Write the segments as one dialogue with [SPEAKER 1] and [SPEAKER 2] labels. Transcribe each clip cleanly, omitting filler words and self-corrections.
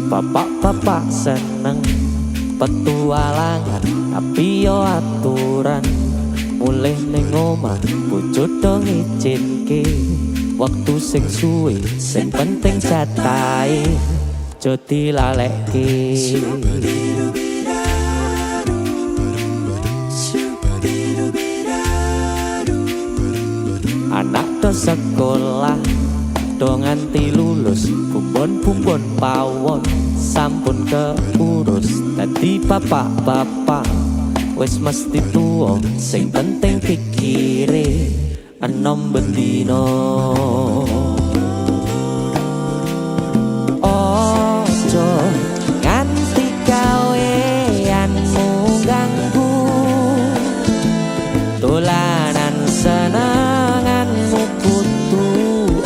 [SPEAKER 1] Bapak-bapak seneng petualangan, tapi yo aturan mulih ning omah bojo do ngizinke waktu sing suwe, sing penting jatahe aja dilalekke. Anak do sekolah do nganti lulus, bumbon-bumbon pawon sampun keurus. Dadi bapak-bapak wis mesti tuwa, sing penting pikire enom bendino. Ojo nganti gaweanmu ganggu, dolanan senenganmu kudu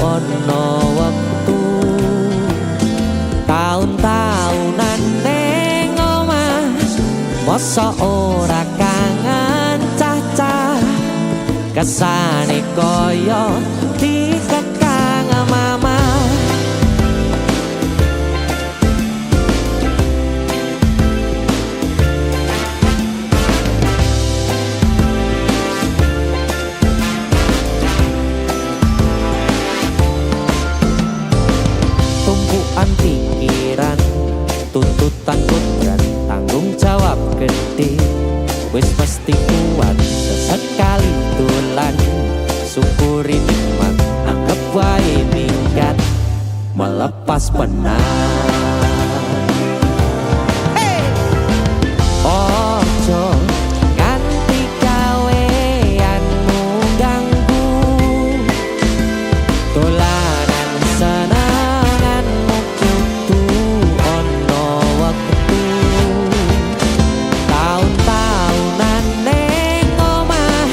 [SPEAKER 1] ono waktu. Tahun-tahunan ning omah mosok ora kangen cah-cah, kesane koyo dikekang mama. Tumpuan pikiran, tuntutan kodrat, tanggung jawab gede, wis mesti kuat sesekali dolan. Syukuri nikmat, anggap wae minggat, melepas penat. Ojo nganti gaweanmu ganggu, dolanan senenganmu kudu ono waktu. Tahun-tahunan ning omah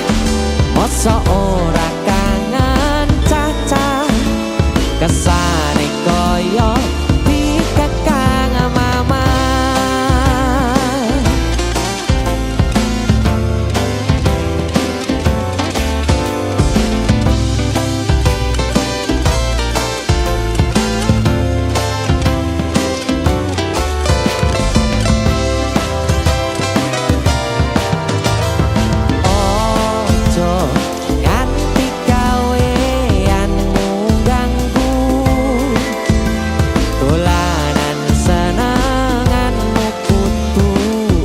[SPEAKER 1] mosok ora kangen cah-cah, kesane koyo dikekang mama. Ojo nganti gaweanmu ganggu, dolanan senenganmu kudu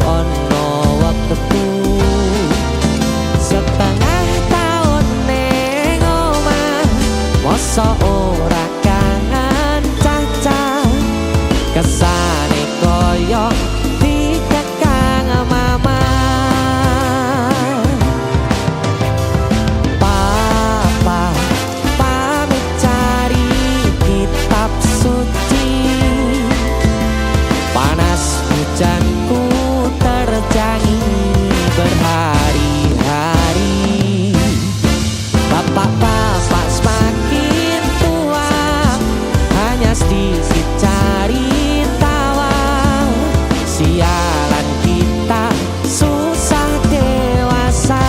[SPEAKER 1] ono waktu. Setengah tahun ning omah mosok ora kangen cah-cah, kesane koyo dikekang mama. Papa pamit cari kitab suci, panas hujanku terjangi berhari-hari. Bapak-bapak semakin tua, hanya sedikit cari tawa. Sialan kita susah dewasa.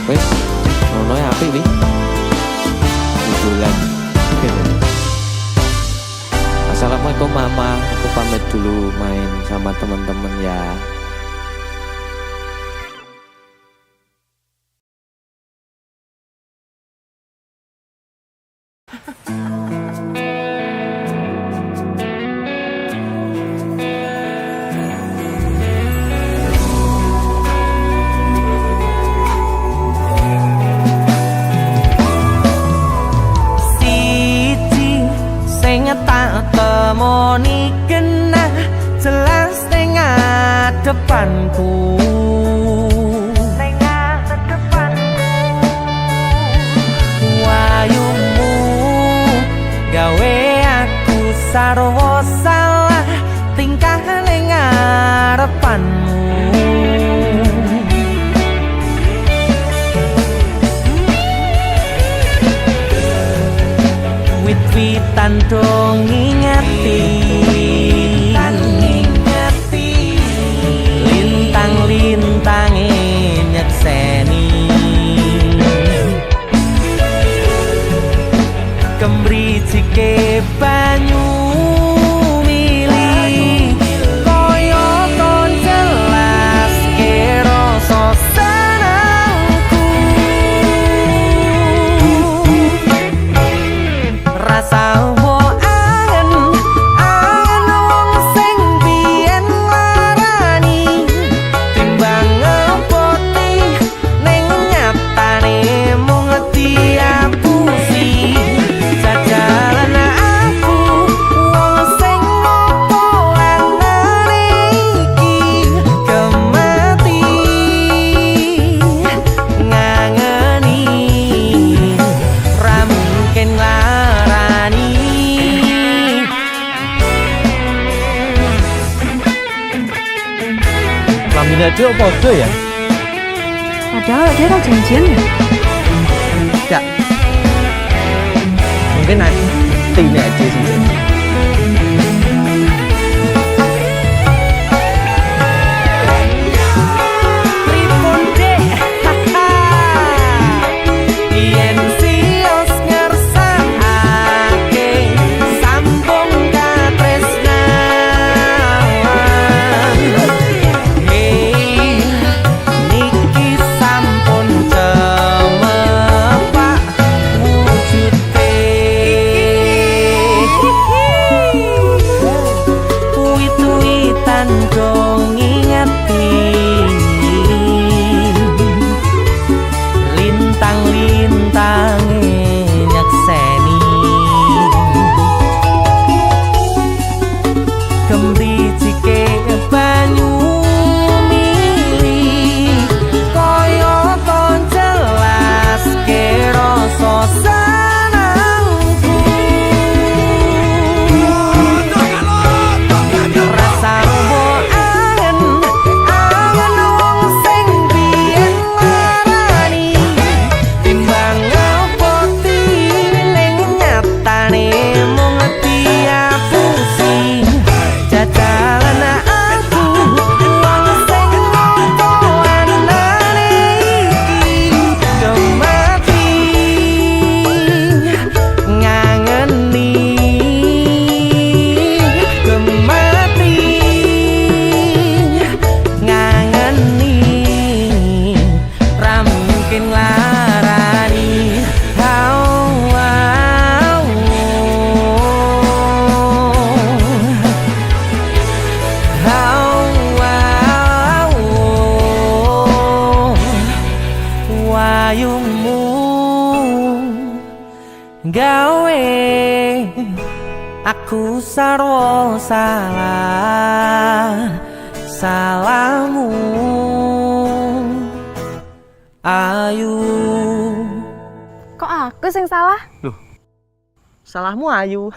[SPEAKER 1] Wes, ngono ya apik wi. Bulan. Assalamualaikum mama, aku pamit dulu main sama teman-teman ya. Siji sing tak temoni kena jelas ning ngadepanku. Wayumu gawe aku sarwa salah, tingkah ning ngarepanmu.
[SPEAKER 2] Pamine dia podo ya?
[SPEAKER 3] Padahal dia kan janjian ya?
[SPEAKER 2] Ya. Mungkin nanti ini aja sih.
[SPEAKER 4] Gawe aku sarwa salah salahmu Ayu.
[SPEAKER 3] Kok aku sing salah?
[SPEAKER 2] Loh, salahmu Ayu.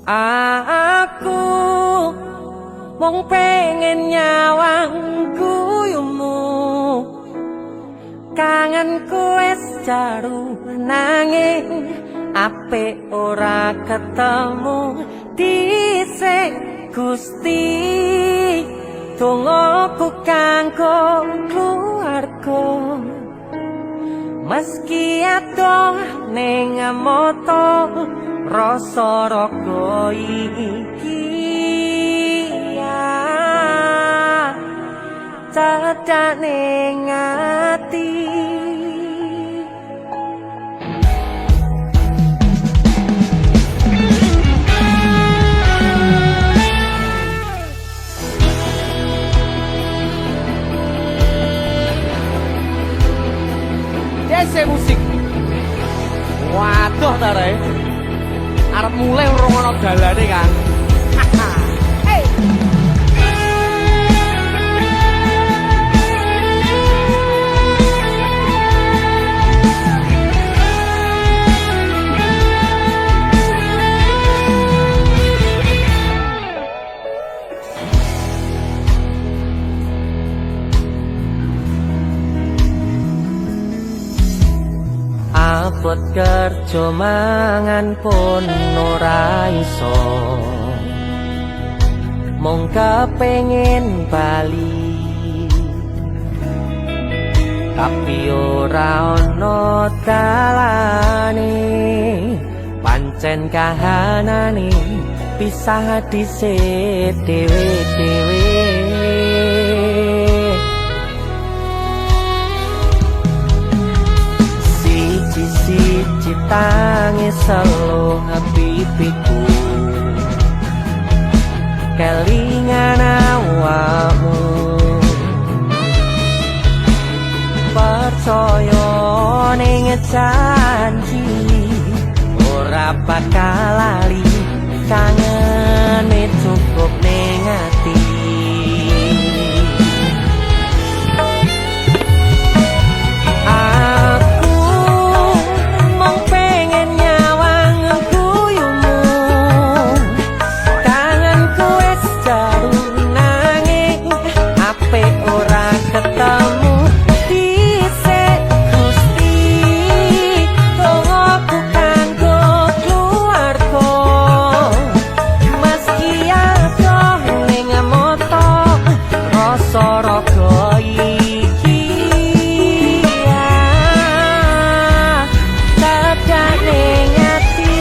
[SPEAKER 4] Aku mong pengen nyawang guyumu, kangenku wis jaru nanging apik ora ketemu dhisik Gusti. Dongaku kanggo keluarga, meski adoh ning moto rasa raga iki ya cedak ning ati.
[SPEAKER 2] Dese musik. Waduh ta rek. Arep mulai ngrungokno dalane kan. Hey.
[SPEAKER 4] Abot kerja mangan pun ora iso, mung kepengin bali, tapi ora ono dalane, pancen kahanane pisah dhisik dhewe-dhewe. Siji tangis selo pipiku, kelingan awakmu, percaya ning janji ora bakal lali, kangene cukup ning ati. apik ora ketemu dhisik Gusti dongaku kanggo keluarga meski adoh ning moto rasa raga iki dadak ning ati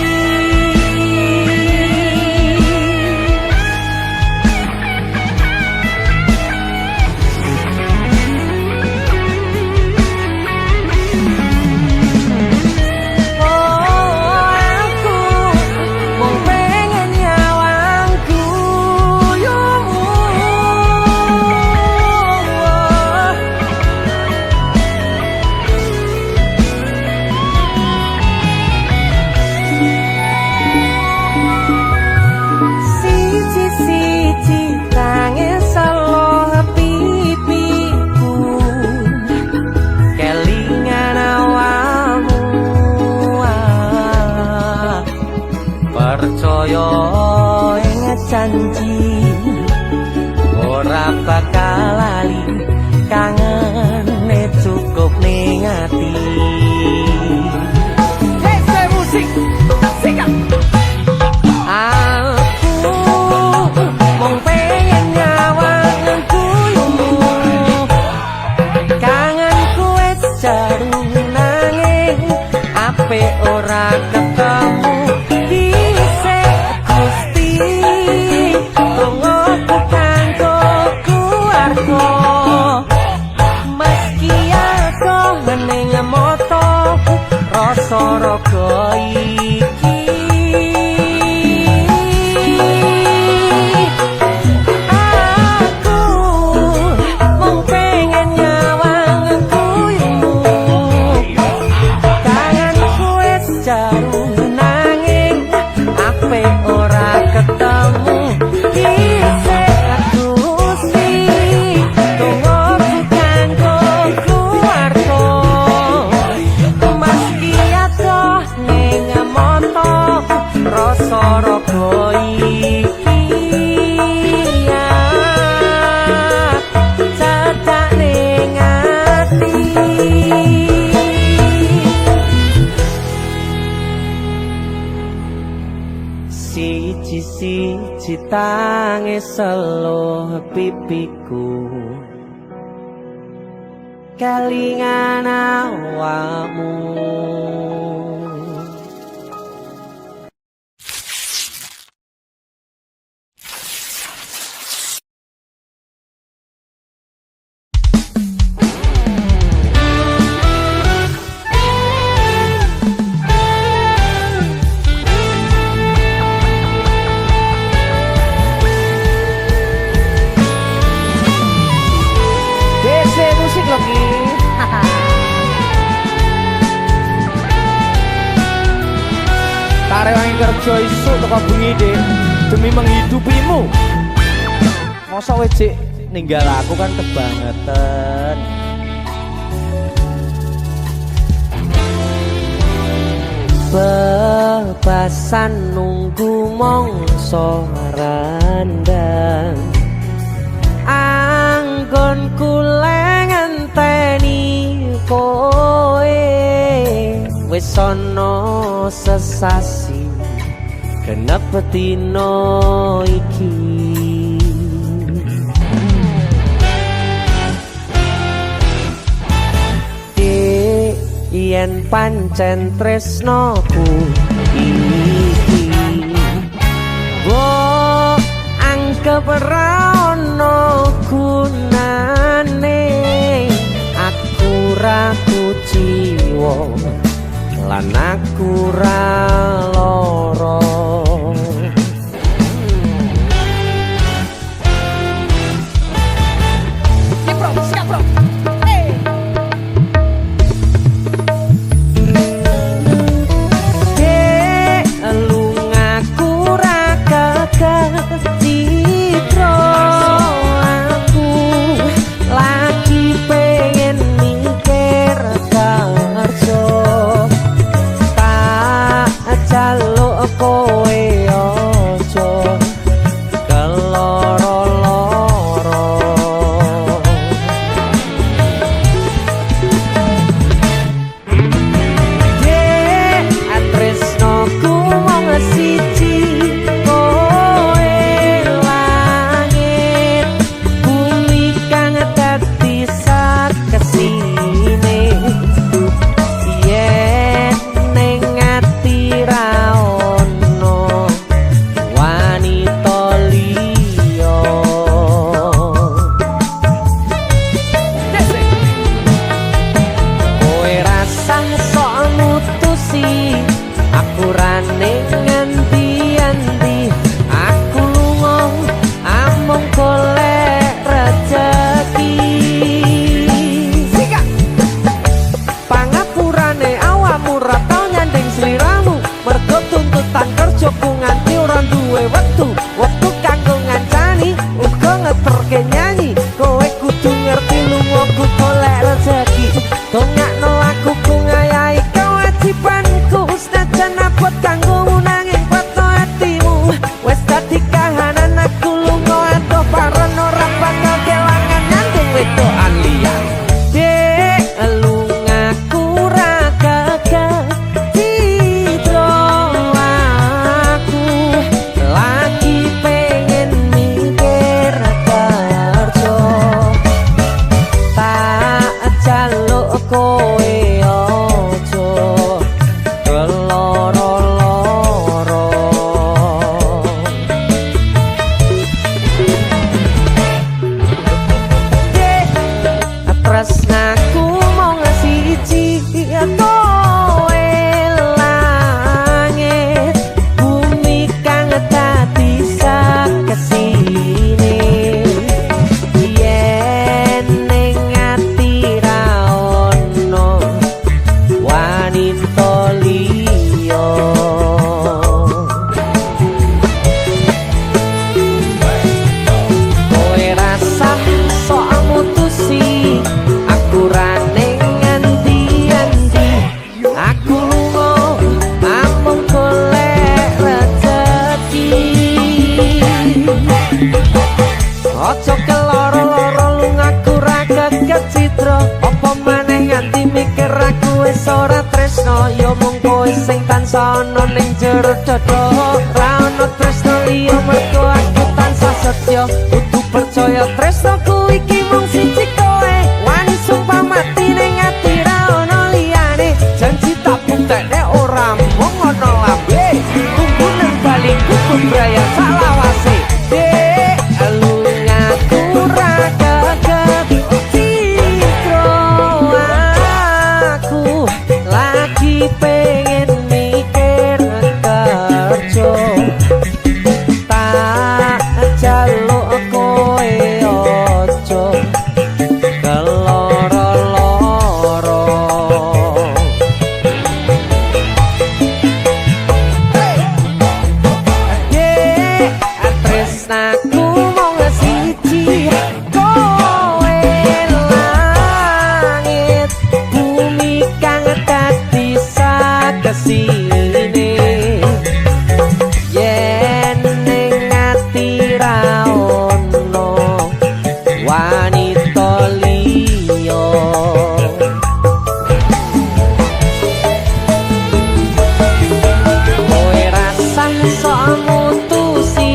[SPEAKER 4] percaya ing janji ora bakal lali kangene cukup ning ati
[SPEAKER 2] Hei musik sikat
[SPEAKER 4] aku mung pengen nyawang guyumu kangenku wis jaru nanging apik ora ketemu raga iki aku mung pengen nyawang guyumu kangenku wis jaru nanging apik ora ketemu dhisik Gusti dongaku kanggo keluarga rasa raga iki cedak ning ati siji-siji tangis selo pipiku kelingan awakmu
[SPEAKER 2] musik lagi. Tarik wangi kerja isuk teko bengi dek demi menghidupimu. Masa wejik ninggal aku kan kebangetan.
[SPEAKER 4] Bebasan nunggu mongso randang anggon kule ngenteni koe wis ana sesasi genep dina iki yen pancen tresnoku iki anggap ra ono gunane aku ra kuciwa lan aku ra lara
[SPEAKER 2] Siap bro
[SPEAKER 4] citra aku lagi pengen mikir kerja tak terke nyanyi kowe kudu ngerti lunga ku golek rezeki dongakno aku ku ngayahi kewajibanku senajan abot kanggo nanging patno hatimu wis dadi kahanan aku lunga ento pareng ora bakal kelangan nanging wedokan liyan dek lungaku ra gagah cidro aku lagi pengen mikir kerja tak jaluk kowe ojo keloro-loro tresnaku mung siji kowe langit bumi kang dadi sakesine yen ning ati ra ono wanita liya kowe rasa sok mutusi aku ra ning endi-endi aku lunga amung golek rezeki ojo keloro-loro lungaku ra geget citra apa maneh nganti mikir aku wis ora tresno ya mung kowe sing tansah ana ning jero dada ra ono tresno liya mergo aku tansah setya kudu percaya tresnoku iki mung siji kowe wani sumpah mati ning ati ra ono liyane janji tak buktekne ora mung ono lambe tunggu nang baliku bebraya salawase dek lungaku ra gagah citra aku lagi pengen mikir kerja tak jaluk kowe ojo keloro-loro tresnaku mung siji kowe langit bumi kang dadi sakesine yen ning ati ra ono wanita liya kowe rasa sok mutusi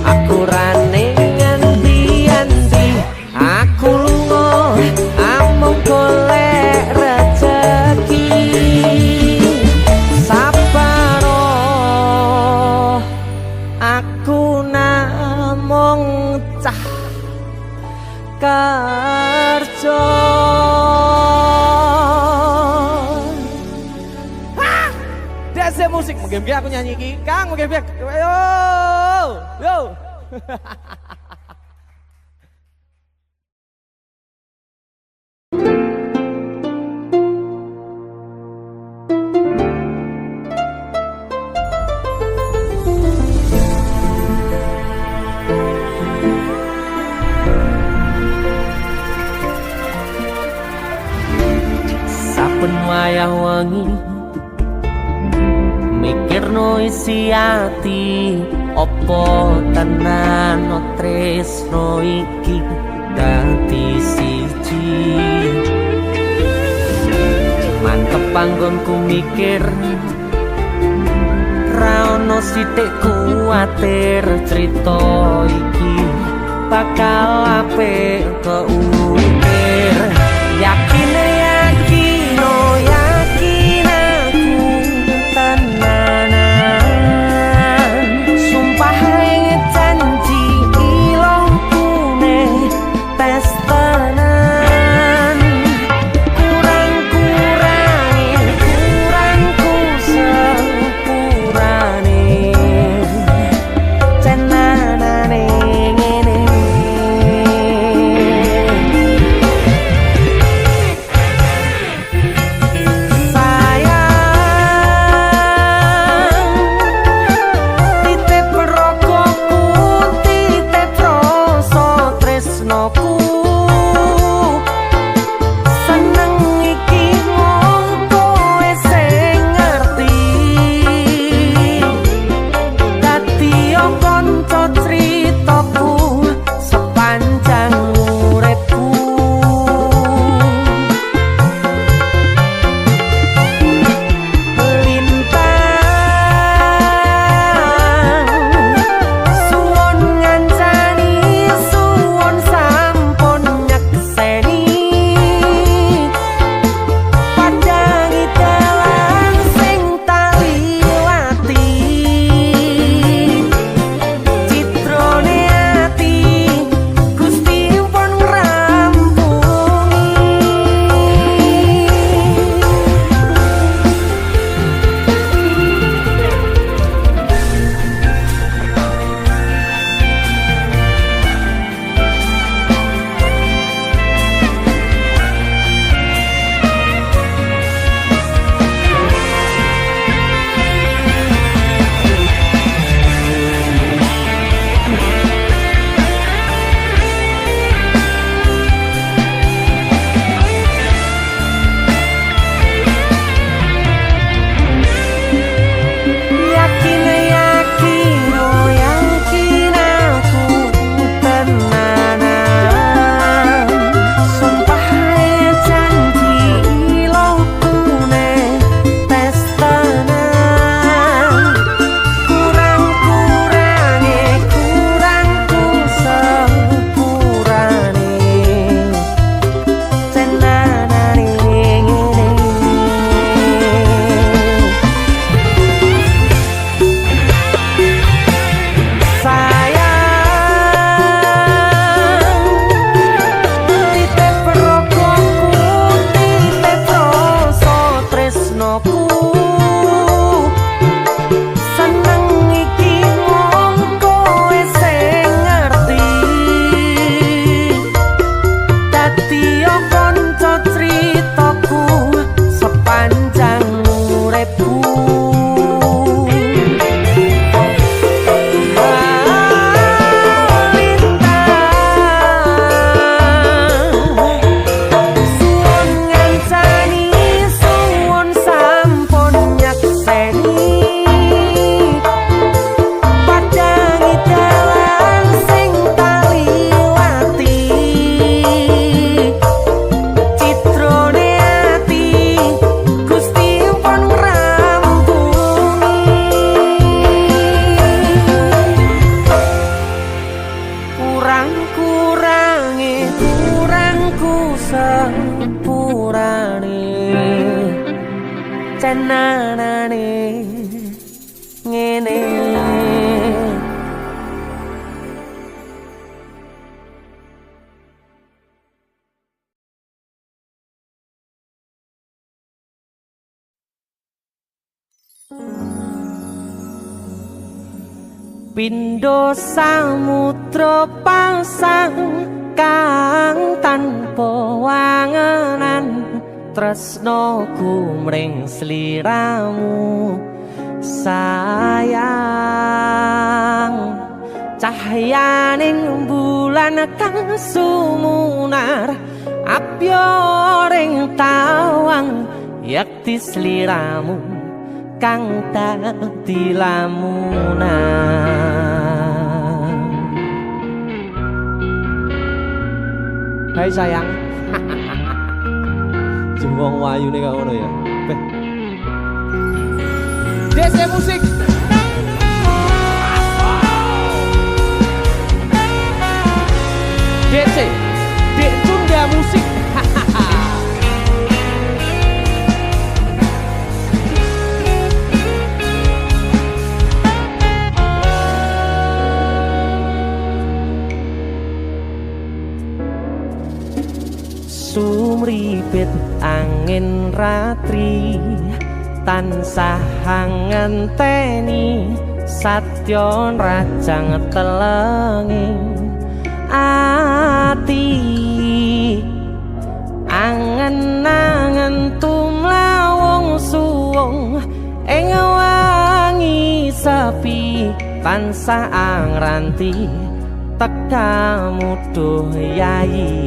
[SPEAKER 4] aku ra ning endi-endi aku lunga amung golek rezeki saparo aku namung cah kerja
[SPEAKER 2] Dese musik mungkin aku nyanyi iki Kang mungkin yo yo
[SPEAKER 4] saben wayah wengi mikirno isi ati opo tenan tresno iki dadi siji mantep panggonku mikir ra ono sithik kuwatir crita iki bakal apik keukir yakin aku tenanan sumpah ing janji ilongkune tes tenan kurangku sepurane cenanane ngene cenanane ngene. Pindho samudra pasang kang tanpa wangenan tresnoku mring sliramu sayang. Cahyaning bulan kang sumunar apyoring tawang yakti sliramu kang dadi lamunan.
[SPEAKER 2] Hai sayang. Jembong wayu nih kau ngono ya. DC musik. DC, Dek Tunda musik.
[SPEAKER 4] Sumripit angin ratri tansah ngenteni satyon rajang telengi ati angen-angen tumlawung suwung ing wangi sepi tansah angranti tekamu duh yayi.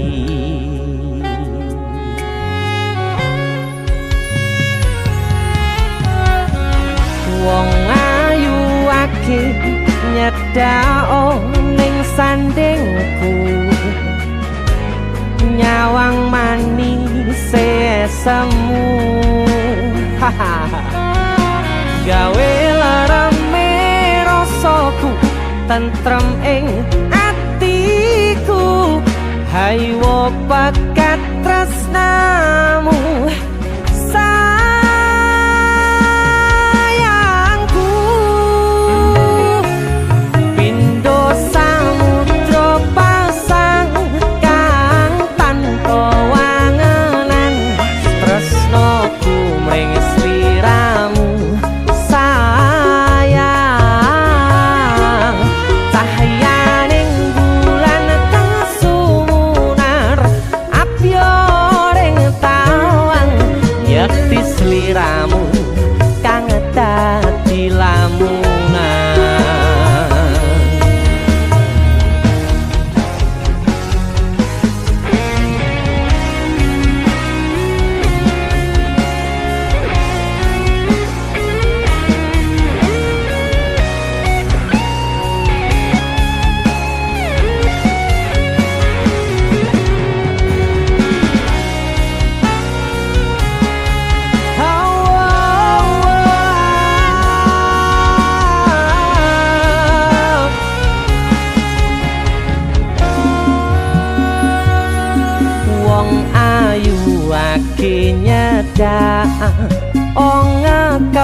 [SPEAKER 4] Wong ayu ake nyedhak ning sandingku nyawang manis semu gawe larame rasaku tentrem ing atiku haywo pekat tresnamu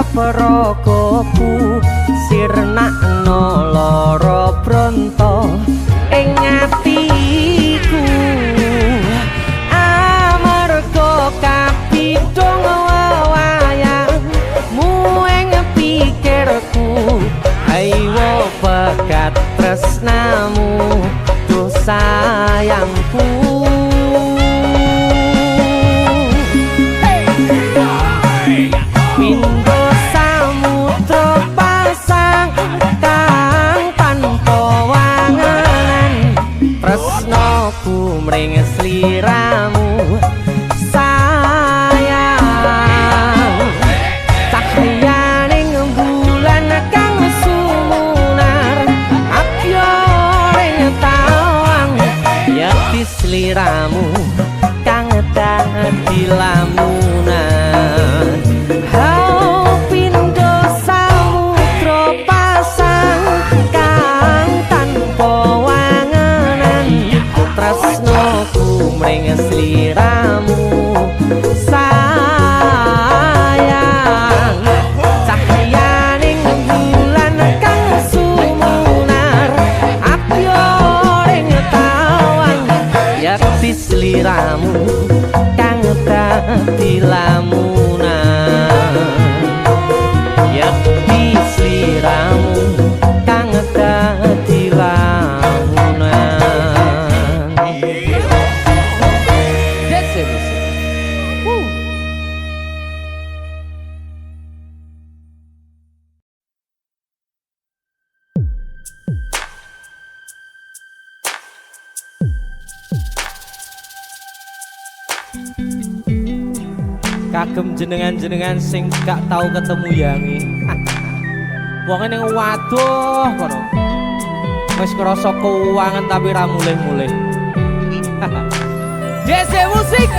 [SPEAKER 4] Prokoku sirnakno lara bronto ing atiku amarga kapidhong wayangmu ing pikirku ayo pekat tresnamu duh sayangku. Mring sliramu sayang cahyaning bulan kang sumunar apyoring tawang yakti sliramu kang dadi lamunan. Hau pindho samudra pasang kang tanpa tresnoku mring sliramu sayang. Yakti sliramu kang dadi lamunan Yakti sliramu kang dadi lamunan That's it.
[SPEAKER 2] Kagem jenengan-jenengan sing gak tau ketemu Yangi. Wong ning waduh kono. Wis krasa keuangan tapi ra mulih-mulih. DC musik.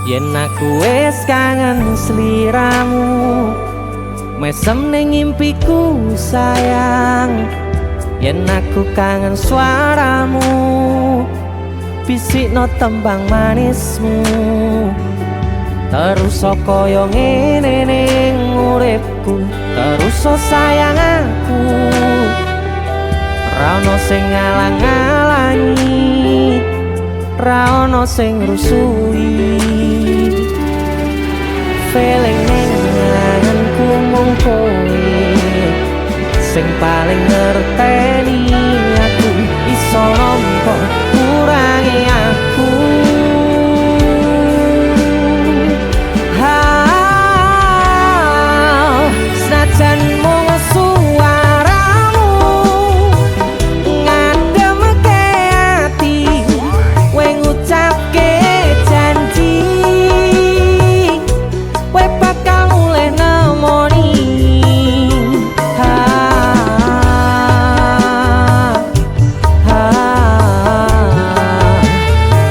[SPEAKER 4] Yen aku wis kangen sliramu mesem ning impiku sayang Yen aku kangen suaramu bisikno tembang manismu terus kaya ngene ning uripku terus sayang aku ra ono sing ngalang-alangi ra ono sing rusui feeling ning ngangenku mung kowe sing paling ngerteni aku iso nampa kurangi aku senajan mung suaramu ngademke ati kowe ngucapke janji kowe bakal mulih nemoni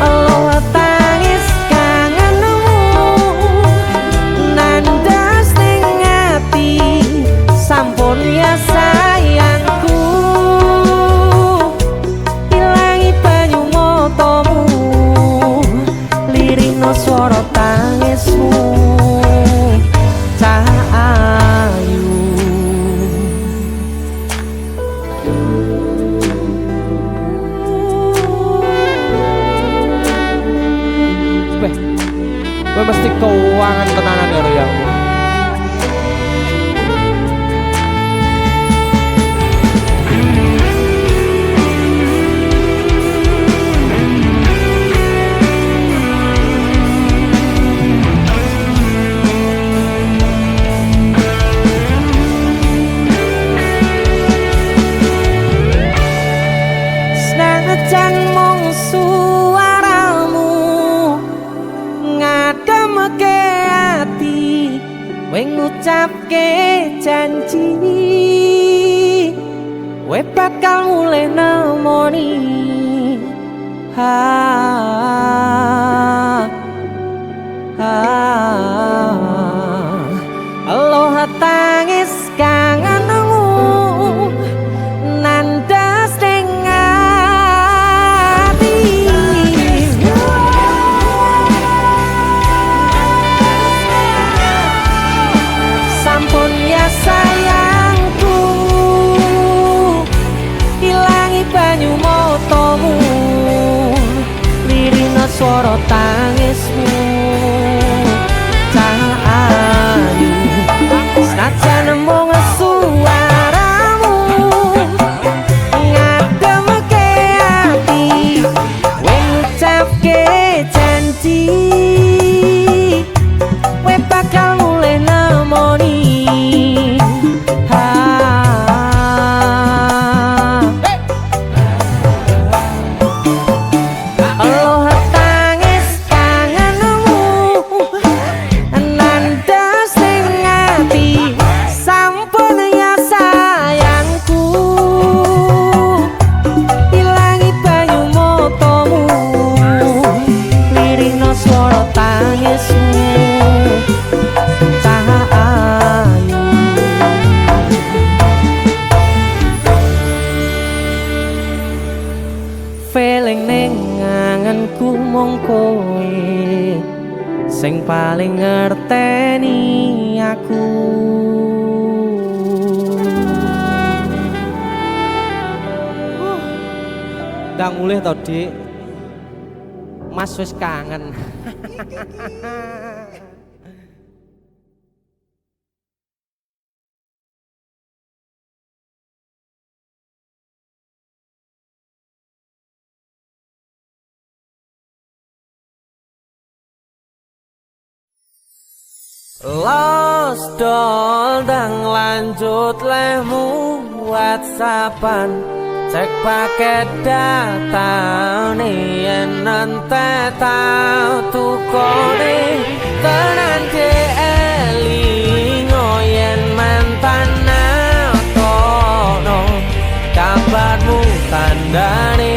[SPEAKER 4] Allah tangis kangenmu nandas ning ati sampun ya sayangku ilangi banyu matamu lirino swara tangismu cahayu
[SPEAKER 2] Kowe mesti keuangan tenanan karo yang
[SPEAKER 4] senajan mung suaramu ngademke ati kowe ngucapke janji kowe bakal mulih nemoni Allah tangis kangenmu nandas ning ati sampun ya sayangku ilangi banyu matamu lirina swara tangismu cahayu senajan mung suaramu ngademke ati kowe ngucapke janji kowe bakal mulih nemoni Allah tangis kangenmu paling ngerteni aku.
[SPEAKER 2] Ndang mulih to, Dik. Mas wis kangen.
[SPEAKER 4] Lost doll dang lanjut lemu WhatsAppan cek paket data nih yen nante tau tukone tenan ke elingo yen mantan kono kabarmu tandane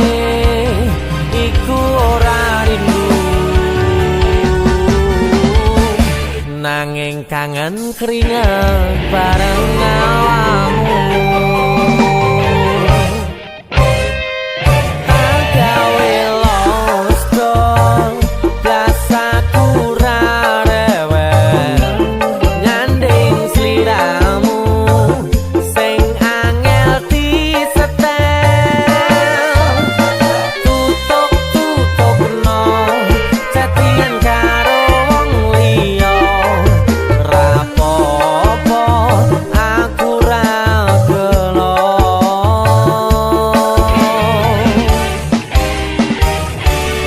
[SPEAKER 4] iku ora rindu nanging kangen keringet bareng awakmu. Agawe lost doll biasa kurang rewel nyanding sliramu sing angel disetel tutuk no chattingan karo wong liya rapopo aku ra gelo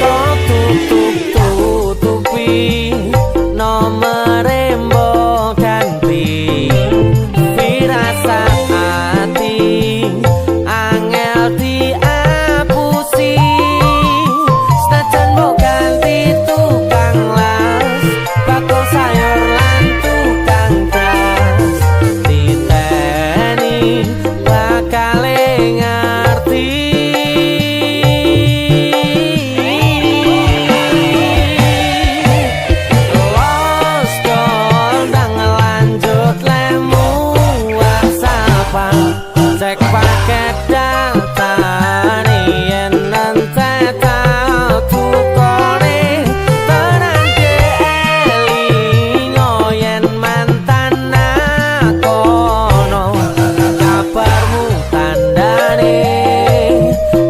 [SPEAKER 4] kok tutupi nomere mbok ganti firasat ati angel diapusi senajan mbok ganti tukang las bakul sayur lan tukang gas diteni bakal ngerti. Lost doll ndang lanjut lemu WhatsAppan cek paket data yen nante tau tukone tenan ke elingo yen mantan kono kabarmu tandane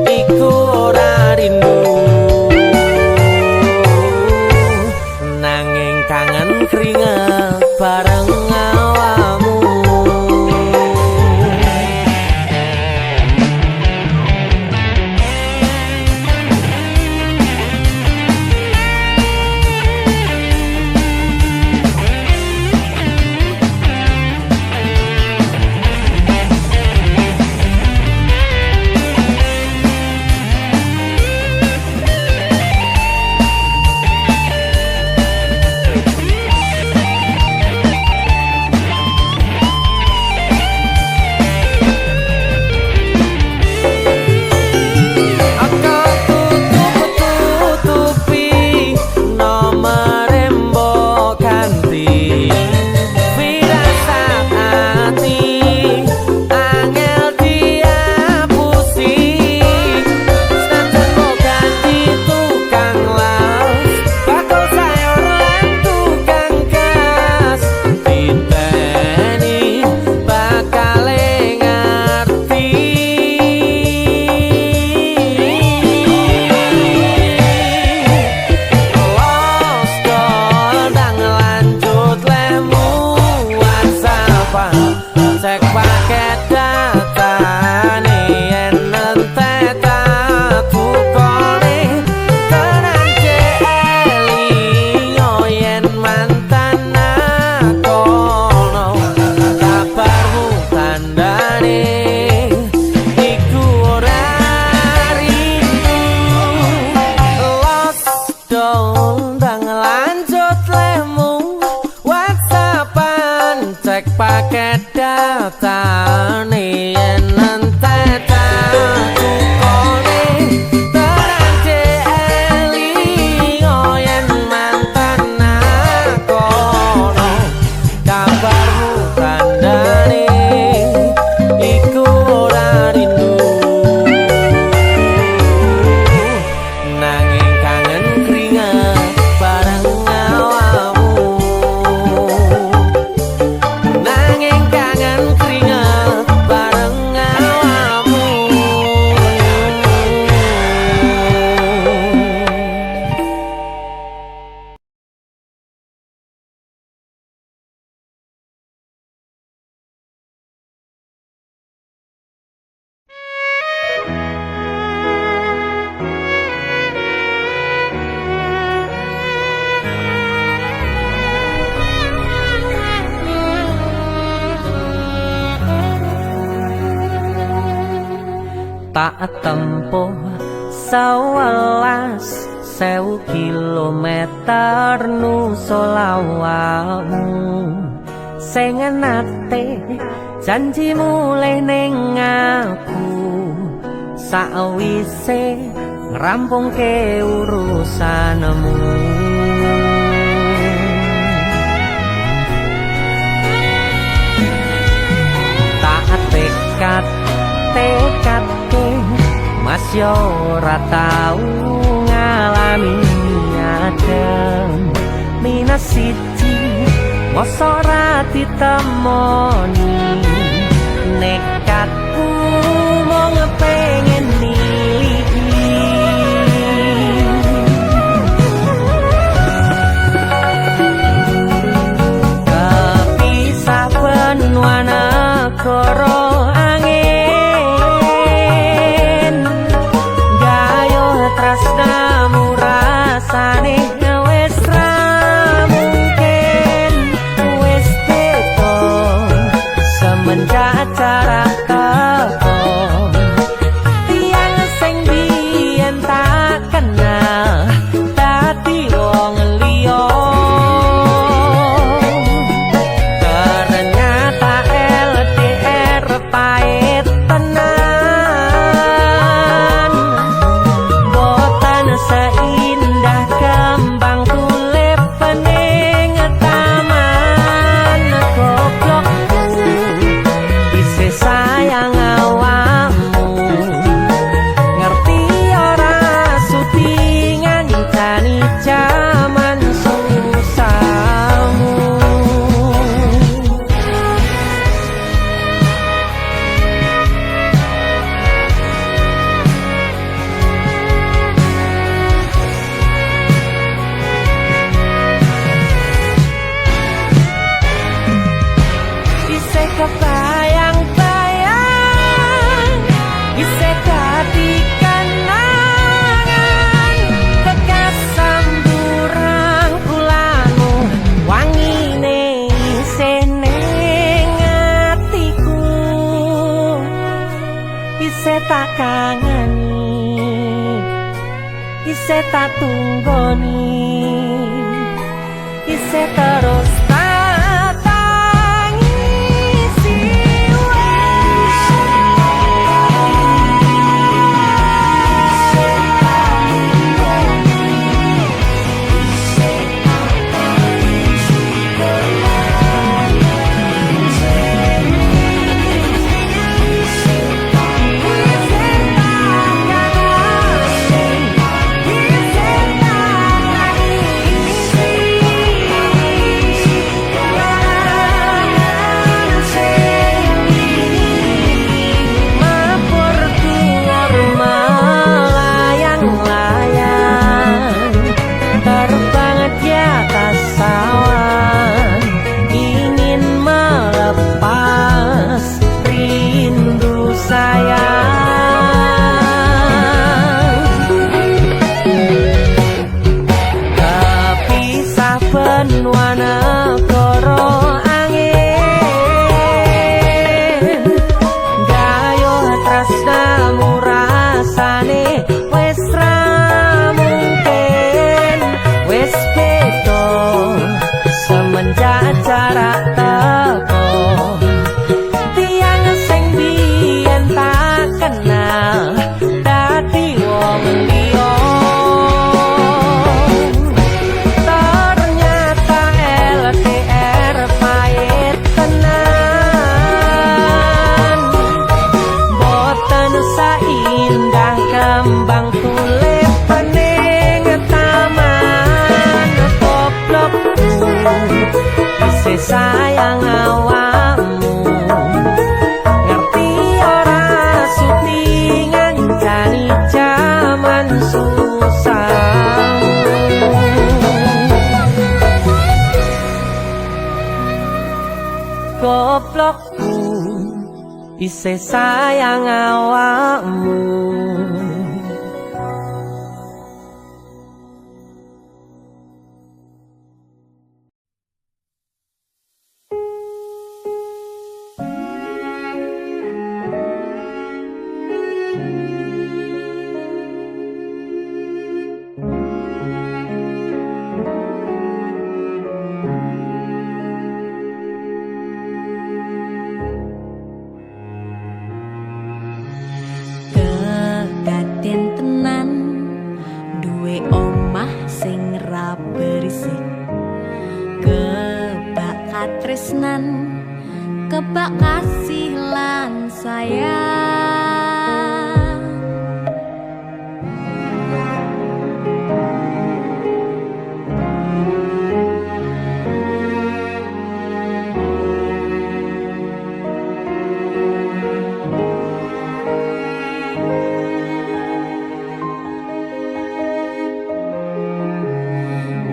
[SPEAKER 4] iku ora rindu nanging kangen keringet bareng awakmu. Tutupi nomere mbok ganti firasat ati angel diapusi senajan mbok ganti tukang las bakul sayur lan tukang gas diteni bakal ngerti. Lost doll ndang lanjut lemu WhatsAppan cek paket data yen nante tau tukone tenan ke elingo yen mantan kono kabarmu tandane iku ora rindu. Lost doll ndang lanjut lemu WhatsAppan cek paket data yen nante tau tukone tenan ke elingo yen mantan kono kabarmu tandane iku ora rindu nanging kangen keringet bareng awakmu. tak tempuh 11.000 kilometer nusolawakmu sing nate janji mulai ning aku sawise ngrampungke urusanmu tak tekadke mas yo ora tau ngalami adem minus siji mosok ora ditemoni nekatku mung pengen niliki kepisah benua negara angin gayo tresnamu rasane wis ra mungkin wis beda semenjak jarak teko tiang sing biyen tak kenal dadi wong liya ternyata LDR pahit tenan boten seindah kembang tulip bening taman goblok isih sayang awakmu ngerti ora sudi ngancani jaman susahmu isih kebayang-bayang isih dadi kenangan bekas samburan kulanu wangine isih ning atiku isih tak kangeni isih tak tunggoni isih terus tak tangisi benua negara angin gayo tresnamu rasane wis ra mungkin wis beda semenjak jarak teko tiang sing biyen tak kenal dadi wong liya indah kembang tulip bening taman goblok isih sayang awakmu ngerti ora sudi ngancani jaman susahmu goblokku isih sayang awakmu
[SPEAKER 3] tresnan kebak kasih lan sayang.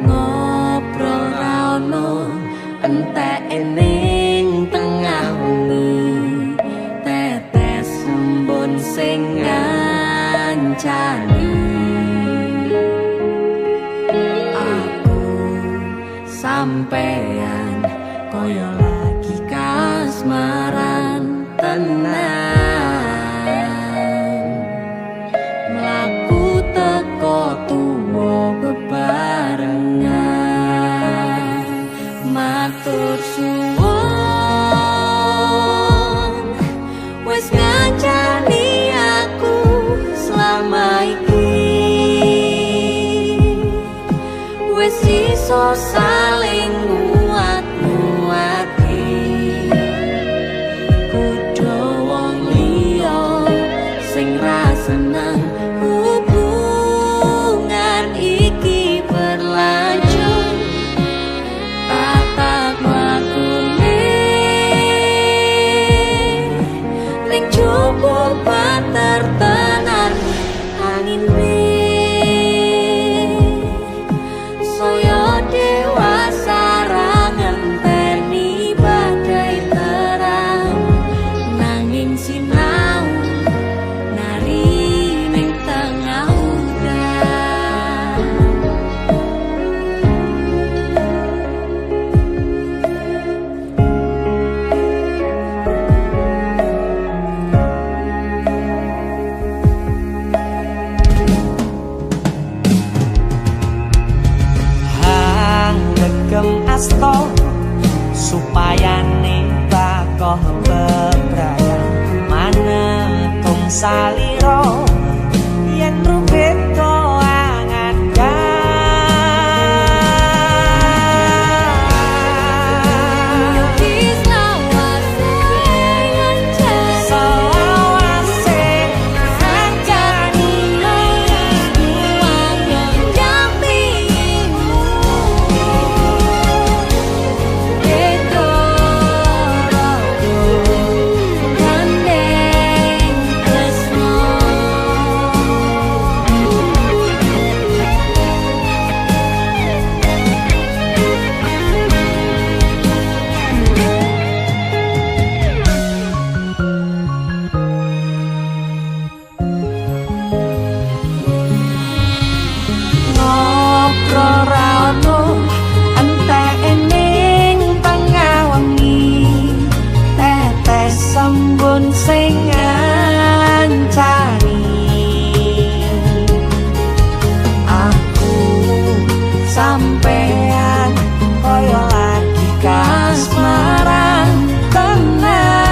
[SPEAKER 3] Ngobrol ra ono entek ning tengah wengi, tetes embun sing ngancani aku sampean koyo lagi kasmaran tenan, mlaku teko tuwa bebarengan, matur suwun wis ngancani aku selama iki, wis iso saling nguat-nguati, kudu wong liya sing ra seneng hubungan iki berlanjut. Tatap lakune ning cukup tertenan angin saya dewasa ra ngenteni badai terang, nanging sinau nari ning tengah udan.
[SPEAKER 4] Hangegem asto supaya bakoh bebrayang manetung saliro yen rubeta sing ngancani aku sampean koyo lagi kasmaran tenan,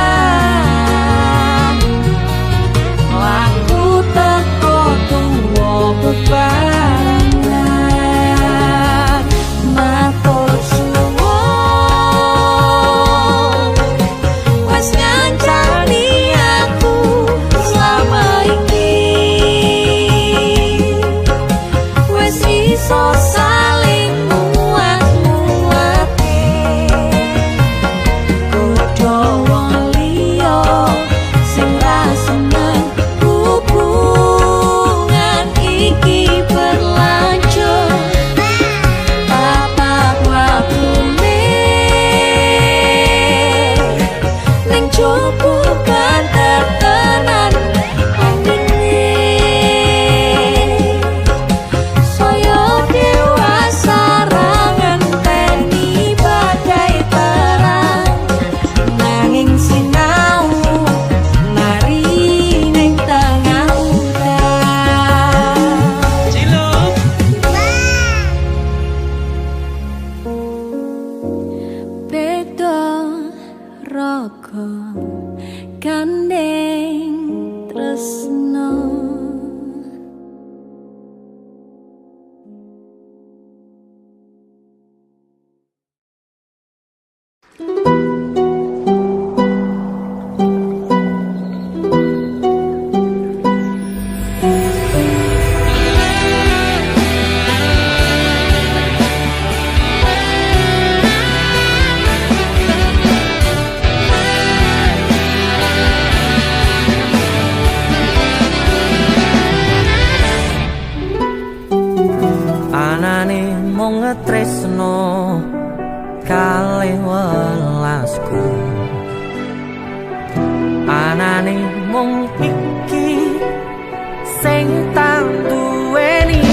[SPEAKER 4] laku teko tuwa bebarengan, matur suwun wis ngancani so saling muat-muati, kudu wong liya sing ra seneng hubungan iki berlanjut. Tapak lakune ning cukup kan tertenan gandeng tresno. welasku anane mung iki sing tak duweni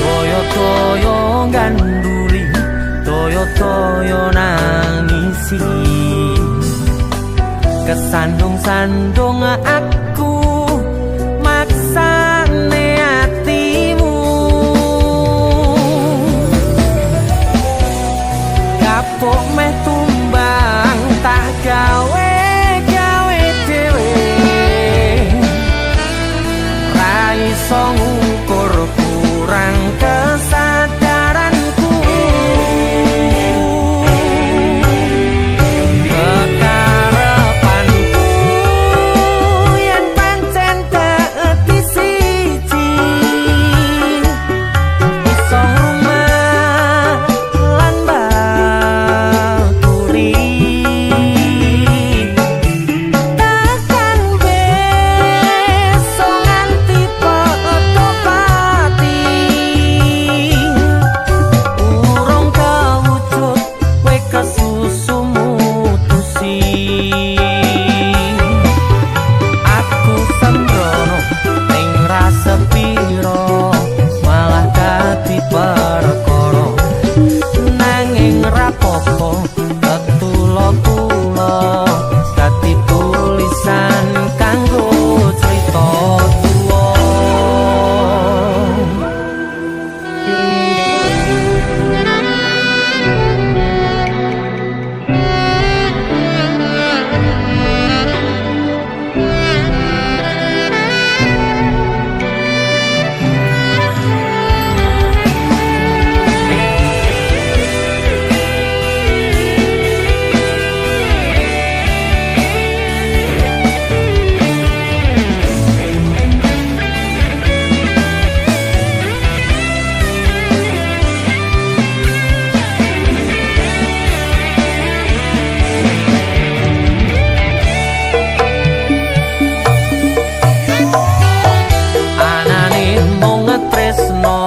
[SPEAKER 4] toyo-toyo ganduli toyo-toyo nangisi kesandung-sandung aku maksane hatimu kapok meh tumbang tak gawe dhewe ra iso ngukur kurang kesadaranku kekarepanku yen pancen dadi siji iso rumah lan baturi takkan besok nganti padha pati urung kawujud kowe kesusu mutusi aku sembrono ning rasa piro malah dadi perkara nanging rapopo ketulo-tulo dadi tulisan kanggo crita tuwa anane mung tresno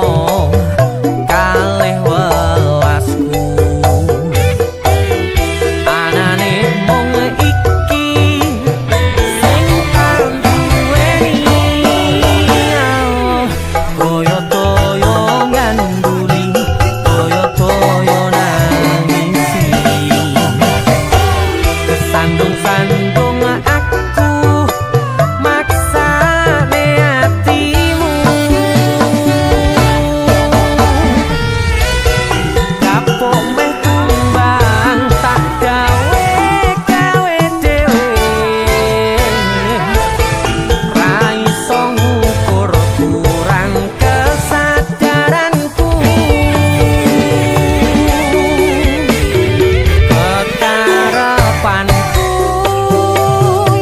[SPEAKER 4] kalih welasku anane mung iki sing tak duweni toyo-toyo ganduli toyo-toyo nangisi kesandung-sandung aku maksane hatimu kapok meh tumbang tak gawe dhewe ra iso ngukur kurang kesadaranku kekarepanku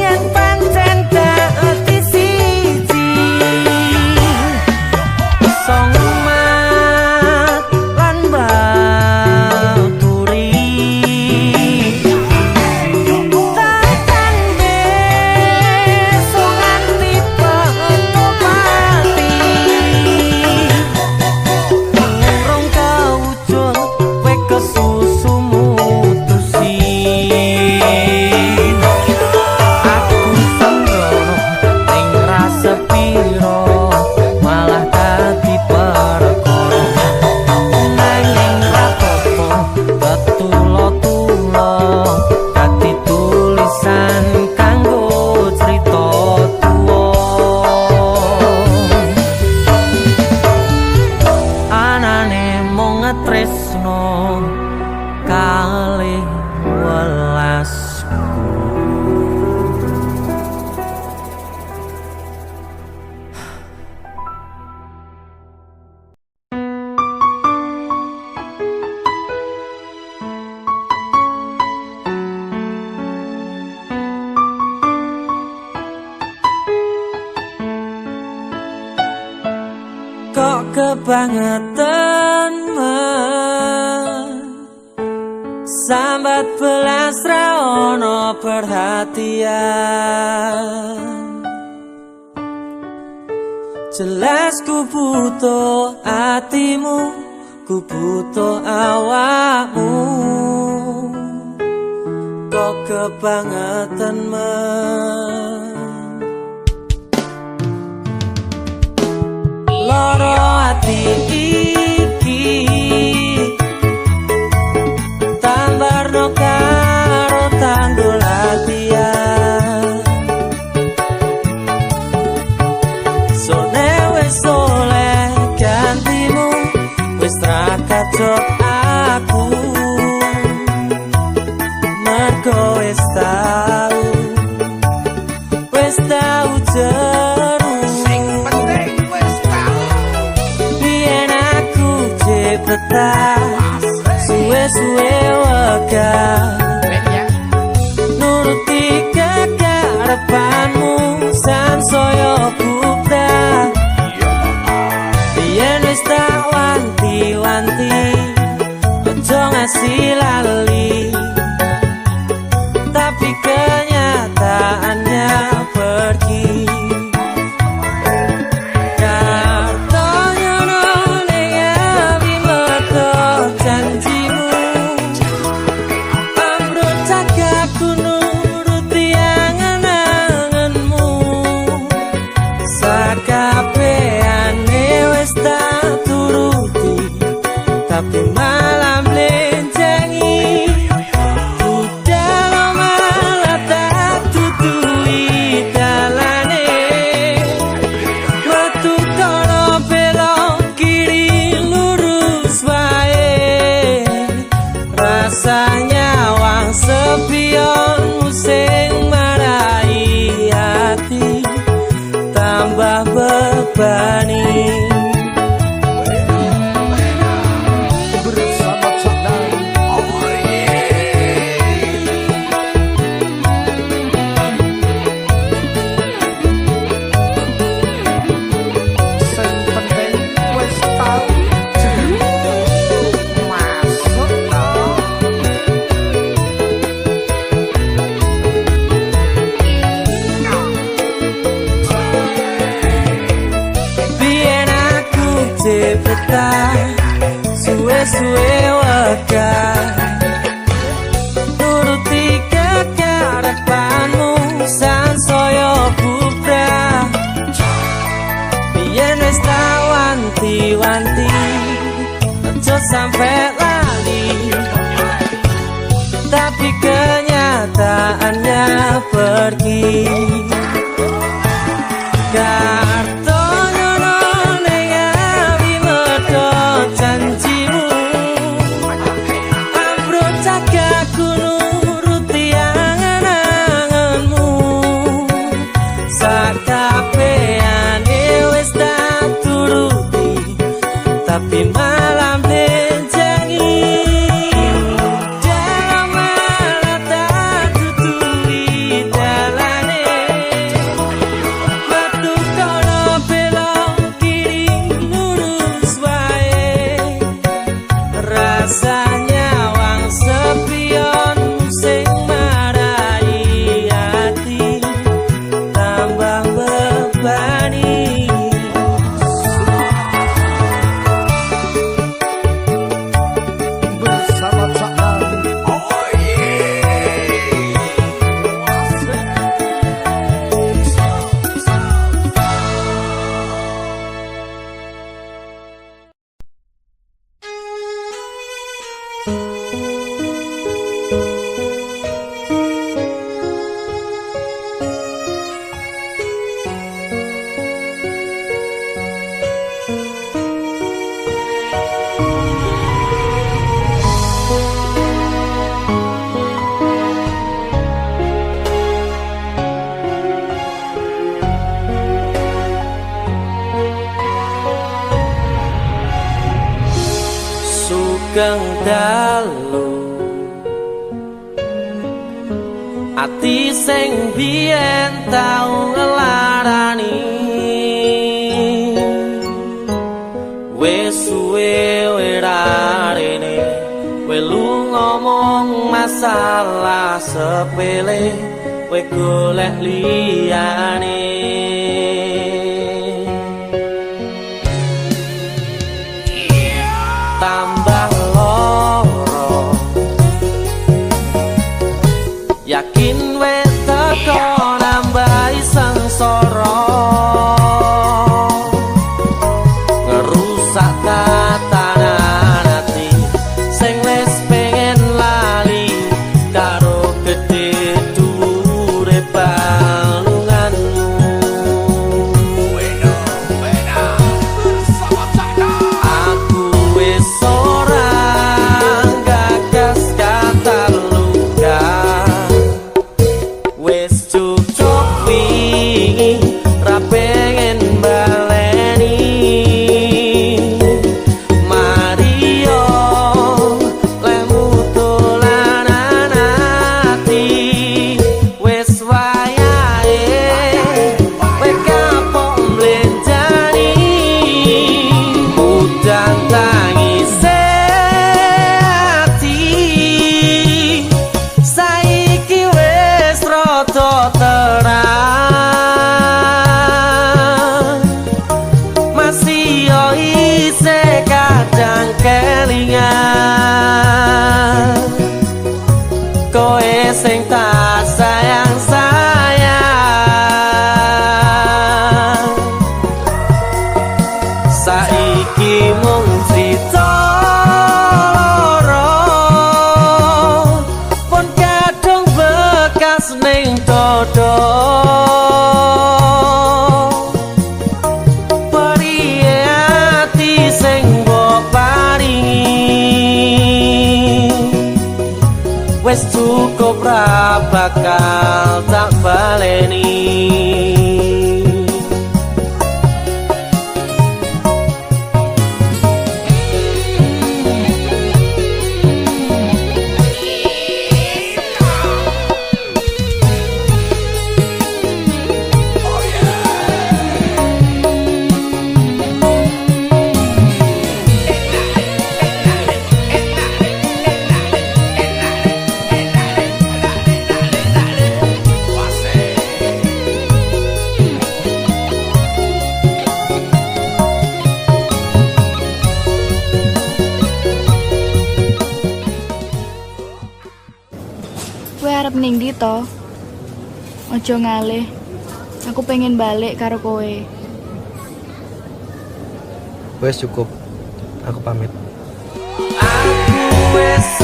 [SPEAKER 4] yen pancen dadi siji iso ngumat lan baturi takkan besok nganti padha pati urung kawujud kowe kesusu mutusi aku sembrono ning rasa piro malah dadi perkara nanging rapopo ketulo-tulo dadi tulisan kanggo crita tuwa anane mung tresno kalih welasku kok kebangetan sambat belas ra ono perhatian jelas ku butuh hatimu ku butuh awakmu kok kebangetan loro ati iki tambarno karo tanggul latihan sone wis oleh gantimu wis ra kacok aku mergo wis tau jeru sing penting wis tau biyen aku cepetan suwe-suwe wegah nuruti kekarepanmu sansaya bubrah biyen wis tak wanti-wanti aja ngasih lali tapi kenyataannya pergi kartonya nolenya bimeto janjimu ambruk cagaku nuruti angen-angenmu sakabehane wis tak turuti tapi malam blenjengi rasanya wang sepionmu sing marai hati tambah bebani bersama Caknai sing penting wis tau cepetan suwe-suwe wegah nuruti kekarepanmu sansaya bubrah biyen wis tak wanti-wanti aja sampe lali tapi kenyataannya pergi janjimu ambruk cagaku nuruti angen-angenmu sakabehane wis tak turuti tapi malam benjengi dalam malah tak tutui dalane metu kono belok kiri lurus wae rasanya wang sepion sing marai hati tambah bebani bersama Caknai sugeng dalu ati sing biyen tau ngelarani wis suwe werarene welu ngomong masalah sepele we golek liyane sing tak sayang-sayang. Saiki mung crita loro, pun kadung bekas ning dodo. Periye ati sing mbok paringi, wis cukup ra bakal tak baleni.
[SPEAKER 5] Kowe arep ning ndi to? Aja ngalih. Aku pengen balik karo kowe.
[SPEAKER 6] Wes cukup. Aku pamit.
[SPEAKER 4] Aku wis